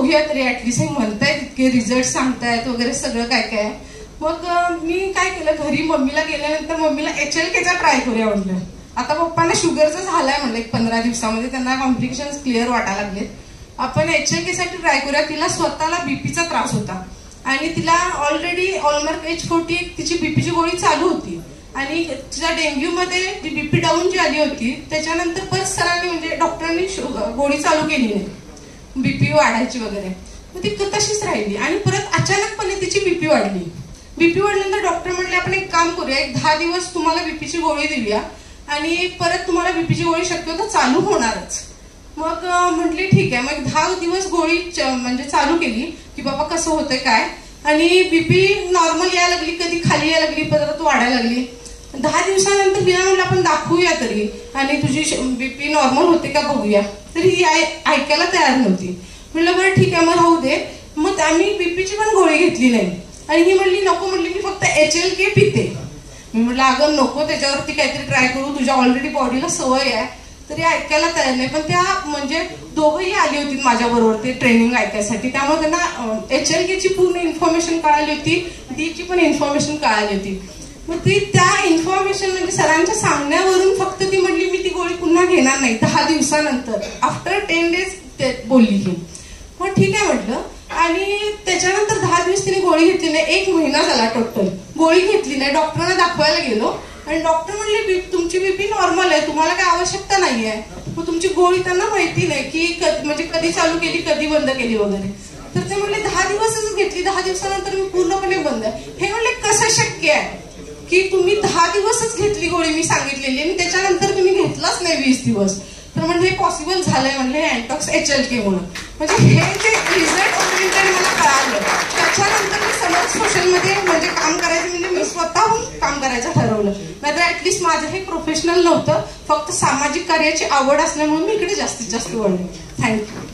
बघूया तरी ऍटलिस्ट हे म्हणतायत, इतके रिझल्ट सांगतायत वगैरे सगळं काय काय. मग मी काय केलं, घरी मम्मीला गेल्यानंतर मम्मीला HLKचा ट्राय करूया म्हटलं. आता पप्पांना शुगरचं झालंय म्हणलं, एक 15 दिवसामध्ये त्यांना कॉम्प्लिकेशन्स क्लिअर वाटायला लागलेत. आपण HLKसाठी ट्राय करूया. तिला स्वतःला बीपीचा त्रास होता आणि तिला ऑलरेडी ऑलमार्क H40 तिची बीपीची गोळी चालू होती आणि तिच्या डेंग्यू मध्ये जी बीपी डाऊन जी आली होती त्याच्यानंतर परत सरांनी म्हणजे डॉक्टरांनी गोळी चालू केली नाही बीपी वाढायची वगैरे. मग ती तशीच राहिली आणि परत अचानकपणे तिची बीपी वाढली. बीपी वाढल्यानंतर डॉक्टर म्हणले आपण एक काम करूया, एक 10 दिवस तुम्हाला बीपीची गोळी देऊया आणि परत तुम्हाला बीपीची गोळी शक्यतो चालू होणारच. मग म्हटली ठीक आहे. मग 10 दिवस गोळी म्हणजे चालू केली की बाबा कसं होतंय काय. आणि बीपी नॉर्मल यायला लागली, कधी खाली यायला लागली, परत वाढायला लागली. 10 दिवसानंतर तिला म्हणलं आपण दाखवूया तरी आणि तुझी बीपी नॉर्मल होते का बघूया. तरी ही ऐकायला तयार नव्हती. म्हणलं बरं ठीक आहे मग राहू दे. मग आम्ही बीपीची पण गोळी घेतली नाही आणि ही म्हणली नको, म्हणली मी फक्त HLK पिते. मी म्हटलं अगं नको, त्याच्यावरती काहीतरी ट्राय करू, तुझ्या ऑलरेडी बॉडीला सवय आहे. तरी ऐकायला तयार नाही. पण त्या म्हणजे दोघंही आली होती माझ्या बरोबर ते ट्रेनिंग ऐकायसाठी. त्यामुळे त्यांना HLKची पूर्ण इन्फॉर्मेशन कळाली होती, डीची पण इन्फॉर्मेशन कळाली होती. मग ती त्या इन्फॉर्मेशन म्हणजे सरांच्या सांगण्यावरून फक्त ती म्हणली मी ती गोळी पुन्हा घेणार नाही 10 दिवसानंतर. आफ्टर 10 डेज बोलली ही. मग ठीक आहे म्हटलं. आणि त्याच्यानंतर 10 दिवस तिने गोळी घेतली नाही. 1 महिना झाला टोटल गोळी घेतली नाही. डॉक्टरांना दाखवायला गेलो आणि डॉक्टर म्हणले तुमची बीपी नॉर्मल आहे, तुम्हाला काय आवश्यकता नाहीये. मग तुमची गोळी त्यांना माहिती नाही की म्हणजे कधी चालू केली कधी बंद केली वगैरे. तर ते म्हणले 10 दिवसच घेतली, 10 दिवसानंतर मी पूर्णपणे बंद. हे म्हणले कसं शक्य आहे की तुम्ही 10 दिवसच घेतली गोळी मी सांगितलेली आणि त्याच्यानंतर तुम्ही घेतलाच नाही 20 दिवस. तर म्हणजे हे पॉसिबल झालंय म्हणले अँटॉक्स HLK म्हणून. म्हणजे हे जे रिझल्ट ओरिएंटेड मला कळालं त्याच्यानंतर मी समज सोशलमध्ये म्हणजे काम करायचं म्हणजे मी स्वतःहून काम करायचं ठरवलं. नाहीतर ऍटलिस्ट माझं हे प्रोफेशनल नव्हतं, फक्त सामाजिक कार्याची आवड असल्यामुळे मी इकडे जास्तीत जास्त वळले. थँक्यू.